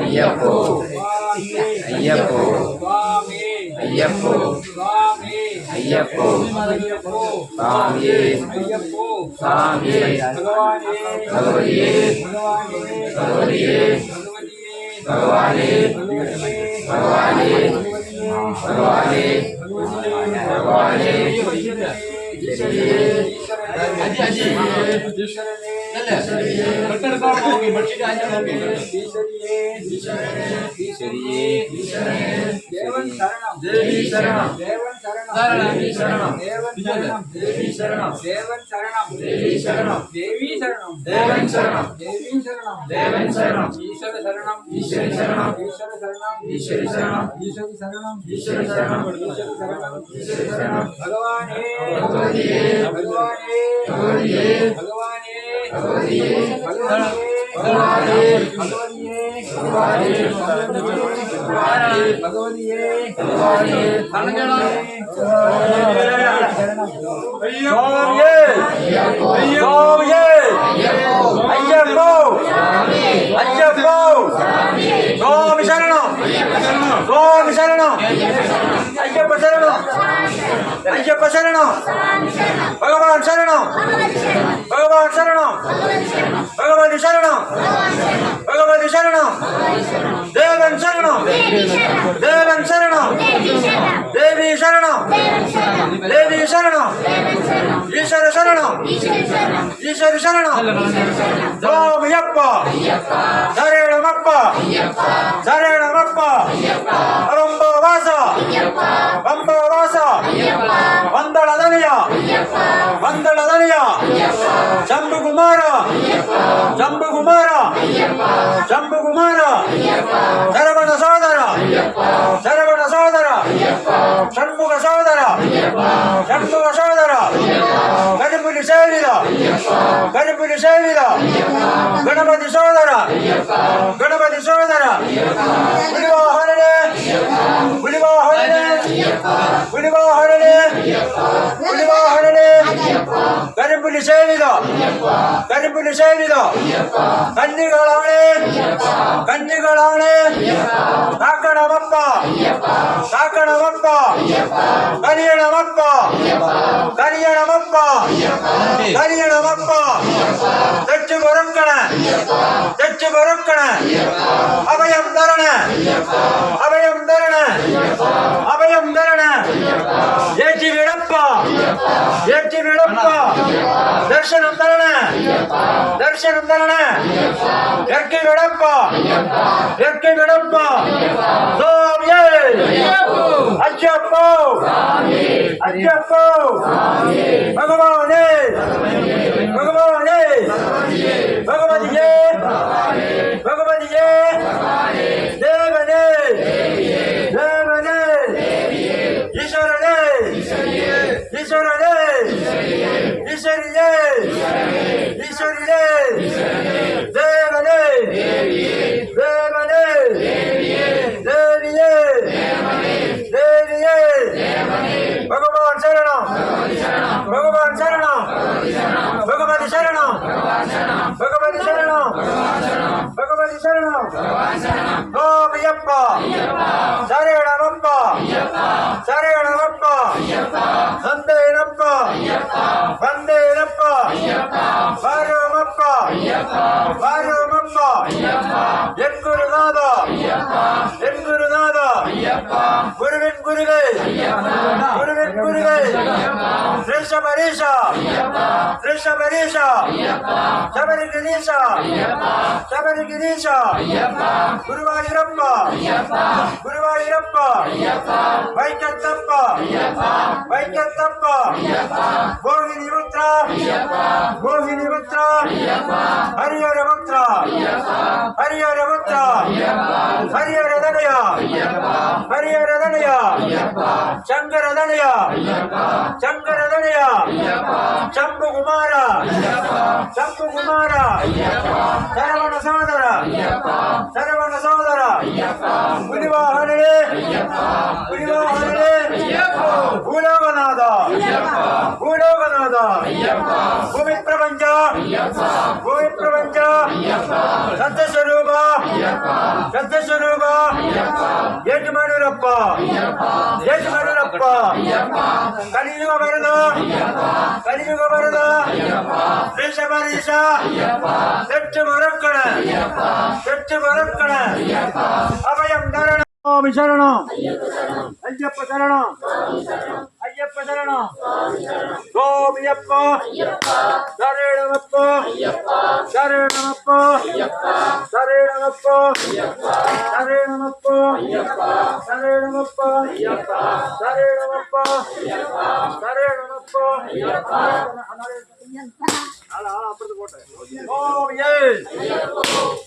ஐயப்போ ஐயப்போ ஐயப்போ ஐயப்போ சாமியே சாமியே பகவதியே பகவதியே பகவானே பகவானே பகவானே பகவானே ஐயப்ப சரணம் பகவான் சரணம் பகவான் சரணம் பகவதி சரணம் பகவதி சரணம் தேவன் சரணம் தேவன் சரணம் தேவி சரணம் தேவி சரணம் ஈஸ்வர சரணம் ஈஸ்வர சரணம் சோமியப்பா சரணமப்பா சரணமப்பா பம்பவாசா பம்பவாசா வந்தளதனியா வந்தளதனியா ஜம்புகுமார ஜம்புகுமார ஜம்புகுமார சரவண சோதர சரவண சோதர ஷண்முக சோதர ஷண்முக சோதர கருப்புலி சேவித கருப்புலி சேவித ಗಣಪತಿ ಸೋದರ ಗಣಪತಿ ಸೋದರ ಉಳಿವಾ ಹೊರಡೆ ಉಳಿವಾ ಹೊರಡೆ ಉಳಿವಾ ಹೊರಡೆ ಉಳಿವಾ ಹೊರಡೆ ಕರಿಪುಲಿ ಸೇವಿದ ಕರಿಪುಲಿ ಸೇವಿದ ಕನ್ನಿಗಳಾಣೆ ಕನ್ನಿಗಳಾಣೆ ಕಾಕಣಮಪ್ಪ ಕಾಕಣಮಪ್ಪ ಕರಿಯಣಮಪ್ಪ ಕರಿಯಣಮಪ್ಪ ಕರಿಯಣಮಪ್ಪ தெச்சு பொறுக்கண தெச்சு பொறுக்கண அபயம் தரண அபயம் தரண அபயம் தரண ஏற்றி விடப்பா ஏற்றி விடப்பா தர்சனம் தரண தர்சனம் தரண எற்கை விடப்பா எற்கை விடப்பா சோமியே ஐயப்போ ஐயப்போ பகவானே பகவானே பகவதியே பகவதியே தேவனே தேவனே ஈஸ்வரனே ஈஸ்வரனே ஈஸ்வரியே ஈஸ்வரியே தேவனே தேவனே தேவியே தேவியே பகவான் சரணம் பகவான் சரணம் பகவதி சரணம் பகவதி சரணம் பகவதி சரணம் கோமியப்பா சரணமப்பா சரணமப்பா வந்தேனப்பா வந்தேனப்பா வாருமப்பா வாருமப்பா என் குருநாதா என் குருநாதா குருவின் குருவே குருவின் குருவே ரிஷபரீஷா ரிஷபரீஷா சபரிகிரீஷா சபரிகிரீஷா குருவாயூரப்பா குருவாயூரப்பா வைக்கத்தப்பா வைக்கத்தப்பா மோகினி புத்ரா மோகினி புத்ரா ஹரிஹர புத்ரா ஹரிஹர புத்ரா ஹரிஹர தனயா ஹரிஹர தனயா சங்கர தனயா சங்கர தனயா சம்பு குமார சம்பு குமார சரவண சோதர சரவண சோதர புலிவாகனே புலிவாகனே ഭൂലോകനാഥ ഭൂലോകനാഥ ഭൂമിപ്രപഞ്ച സത്യസ്വരൂപ സത്യസ്വരൂപ യജമാനൂരപ്പ യജമാനൂരപ്പ കലിയുഗ വരുന്ന ഋഷഭരീശ തെറ്റ് മറക്കണ അഭയം തരണം സ്വാമി ശരണം അയ്യപ്പ ശരണം അയ്യപ്പ ശരണം സ്വാമിയപ്പ ശരണമപ്പ ശരണമപ്പ ശരണമപ്പ ശരണമപ്പ ശരണമപ്പ ശരണമപ്പ ശരണമപ്പ അപ്പുറത്ത് പോട്ടെ ഗോവിയേ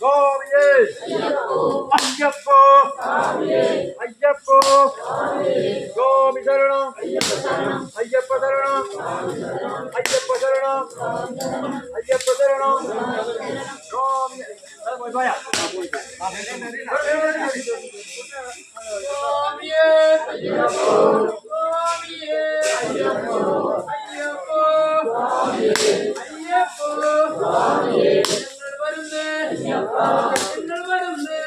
ഗോവിയേ അയ്യപ്പോ അയ്യപ്പോ ഗോപി ശരണം അയ്യപ്പ ശരണം അയ്യപ്പ ശരണം അയ്യപ്പ ശരണം ഗോപി ഗോപിയേ അയ്യപ്പോ ഗോപിയേ അയ്യപ്പോ അയ്യപ്പോ അയ്യപ്പോ വരുന്നേ വരുന്നേ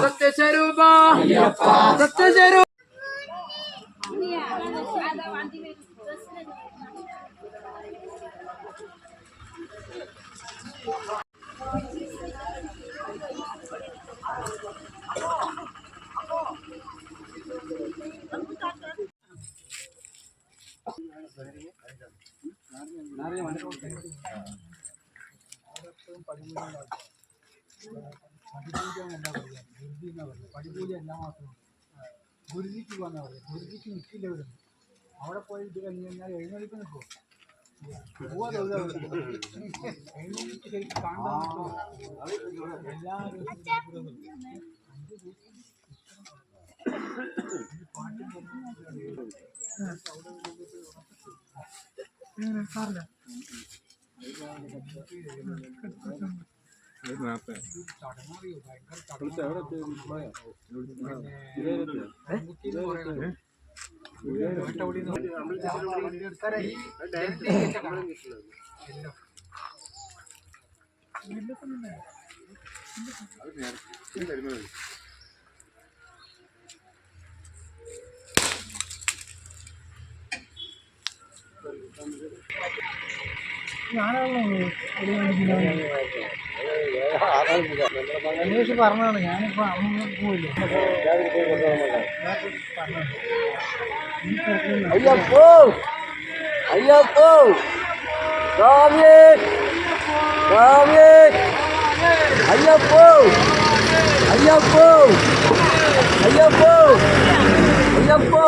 സത്യസ്വരൂപ സത്യസ്വരൂപ പടിപൂജ എല്ലാ മാസവും ഗുരുജിക്ക് പോകാന്നാ പറയുക. ഗുരുജിക്ക് നിൽക്കില്ല വരുന്നു. അവിടെ പോയി ഇത് കഴിഞ്ഞ് കഴിഞ്ഞാൽ എഴുന്നള്ളിപ്പ് നിൽക്കും. പോവാ എഴുന്നള്ളിപ്പ് ശരിക്കും കാണാൻ പറ്റും. എല്ലാ അന്വേഷിച്ച് പറഞ്ഞതാണ്. ഞാനിപ്പോൾ അതൊന്നും പോയില്ല. അയ്യപ്പോ അയ്യപ്പോ സ്വാമി സ്വാമി അയ്യപ്പോ അയ്യപ്പോ അയ്യപ്പോ അയ്യപ്പോ